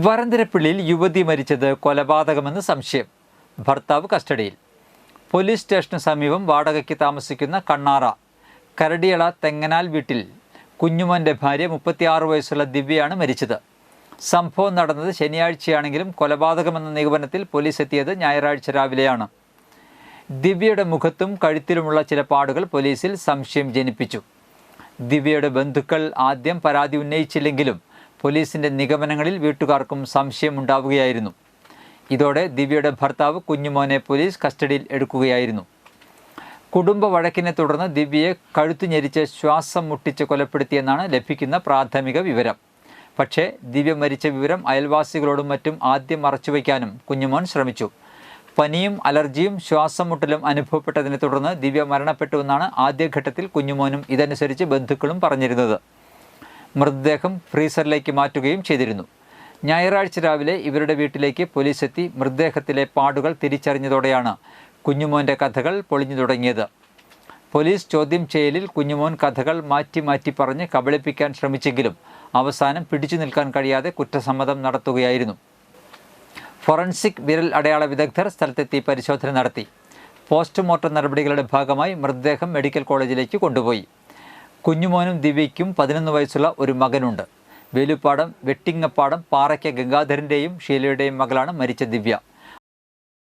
വരന്തരപ്പള്ളിയിൽ യുവതി മരിച്ചത് കൊലപാതകമെന്ന് സംശയം. ഭർത്താവ് കസ്റ്റഡിയിൽ. പോലീസ് സ്റ്റേഷന് സമീപം വാടകയ്ക്ക് താമസിക്കുന്ന കണ്ണാറ കരടിയള തെങ്ങനാൽ വീട്ടിൽ കുഞ്ഞുമോൻ്റെ ഭാര്യ 36 വയസ്സുള്ള ദിവ്യയാണ് മരിച്ചത്. സംഭവം നടന്നത് ശനിയാഴ്ചയാണെങ്കിലും കൊലപാതകമെന്ന നിഗമനത്തിൽ പോലീസ് എത്തിയത് ഞായറാഴ്ച രാവിലെയാണ്. ദിവ്യയുടെ മുഖത്തും കഴുത്തിലുമുള്ള ചില പാടുകൾ പോലീസിൽ സംശയം ജനിപ്പിച്ചു. ദിവ്യയുടെ ബന്ധുക്കൾ ആദ്യം പരാതി ഉന്നയിച്ചില്ലെങ്കിലും പോലീസിൻ്റെ നിഗമനങ്ങളിൽ വീട്ടുകാർക്കും സംശയമുണ്ടാവുകയായിരുന്നു. ഇതോടെ ദിവ്യയുടെ ഭർത്താവ് കുഞ്ഞുമോനെ പോലീസ് കസ്റ്റഡിയിൽ എടുക്കുകയായിരുന്നു. കുടുംബ വഴക്കിനെ തുടർന്ന് ദിവ്യയെ കഴുത്തു ഞെരിച്ച് ശ്വാസം മുട്ടിച്ച് കൊലപ്പെടുത്തിയെന്നാണ് ലഭിക്കുന്ന പ്രാഥമിക വിവരം. പക്ഷേ ദിവ്യ മരിച്ച വിവരം അയൽവാസികളോടും മറ്റും ആദ്യം മറച്ചുവെക്കാനും കുഞ്ഞുമോൻ ശ്രമിച്ചു. പനിയും അലർജിയും ശ്വാസം മുട്ടലും അനുഭവപ്പെട്ടതിനെ തുടർന്ന് ദിവ്യ മരണപ്പെട്ടുവെന്നാണ് ആദ്യഘട്ടത്തിൽ കുഞ്ഞുമോനും ഇതനുസരിച്ച് ബന്ധുക്കളും പറഞ്ഞിരുന്നത്. മൃതദേഹം ഫ്രീസറിലേക്ക് മാറ്റുകയും ചെയ്തിരുന്നു. ഞായറാഴ്ച രാവിലെ ഇവരുടെ വീട്ടിലേക്ക് പോലീസ് എത്തി മൃതദേഹത്തിലെ പാടുകൾ തിരിച്ചറിഞ്ഞതോടെയാണ് കുഞ്ഞുമോൻ്റെ കഥകൾ പൊളിഞ്ഞു തുടങ്ങിയത്. പോലീസ് ചോദ്യം ചെയ്യലിൽ കുഞ്ഞുമോൻ കഥകൾ മാറ്റി പറഞ്ഞ് കബളിപ്പിക്കാൻ ശ്രമിച്ചെങ്കിലും അവസാനം പിടിച്ചു നിൽക്കാൻ കഴിയാതെ കുറ്റസമ്മതം നടത്തുകയായിരുന്നു. ഫോറൻസിക് വിരൽ അടയാള വിദഗ്ധർ സ്ഥലത്തെത്തി പരിശോധന നടത്തി. പോസ്റ്റ്മോർട്ടം നടപടികളുടെ ഭാഗമായി മൃതദേഹം മെഡിക്കൽ കോളേജിലേക്ക് കൊണ്ടുപോയി. കുഞ്ഞുമോനും ദിവ്യയ്ക്കും 11 വയസ്സുള്ള ഒരു മകനുണ്ട്. വേലുപ്പാടം വെട്ടിങ്ങപ്പാടം പാറയ്ക്ക ഗംഗാധരൻ്റെയും ഷീലയുടെയും മകളാണ് മരിച്ച ദിവ്യ.